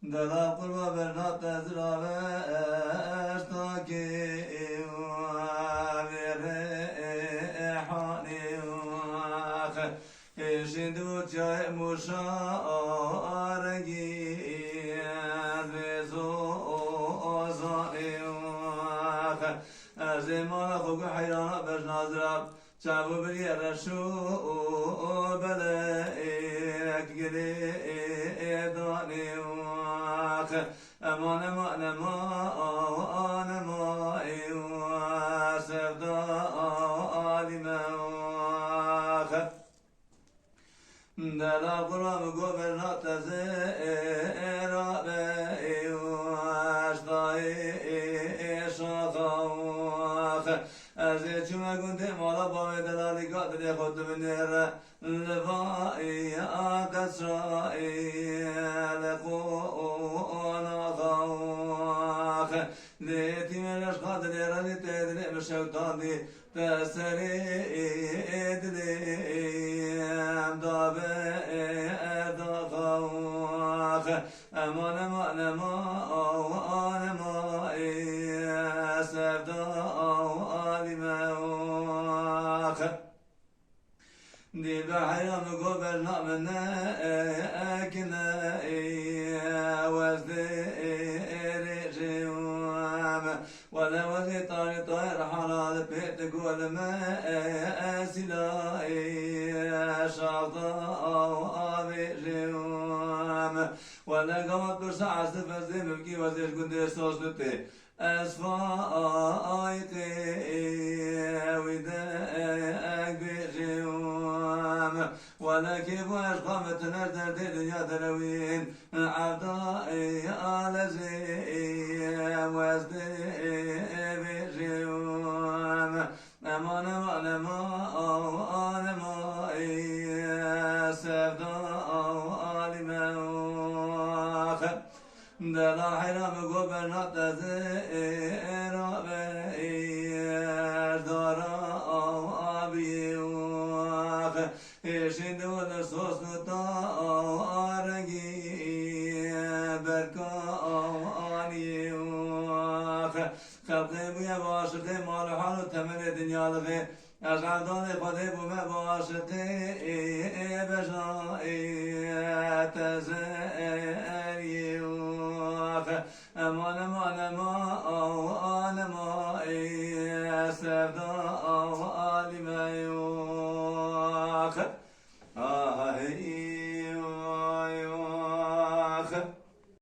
دلا قربا برنات تزرا اشتاكي وبريحاني وخ شندو جاي مشارجي بزو ازاني وخ زمان خوك حيران بجنازرا شعبو بري رشو بلاك قري داني وخ امان امان امان امان وسفدا عالم وخ دلا قرام قبرنات زيرا بي واشتاي شاخوخ ازي چوما گنده مالا باوی دلالی قادر خود منیر لفائی قصرائی لقونا خوخ لیتی منش قادر رانی تدری مشوتانی تسری ادلیم دابه ادخوخ امان امان امان امان سفدا عالم وخ دل بحيران قبر نامنا اكنا وزدير جوام ولا وزي طاري طائر حلال بيت قول ما سلاي شاطا ابي جوام ولا قمت برسع سفزي ملكي وزير قندي صوصتي أسفايقي وداك بجوام ولا كيف واشقامت نردر دي دنيا دروين عبدائي على زيم وزدي بجوام أمان أمان أمان أمان سفدا عالم وخ دلا حرام قبرنات زيرا بير دارا أبي وخ إشند ولا صوص نتا أرجي بركا أني وخ خلقي بيا باشتي مال حال تمن الدنيا لغي أجعدان خدي بما باشتي بجائي تزاري امان امان امان امان سفدا عالم وخ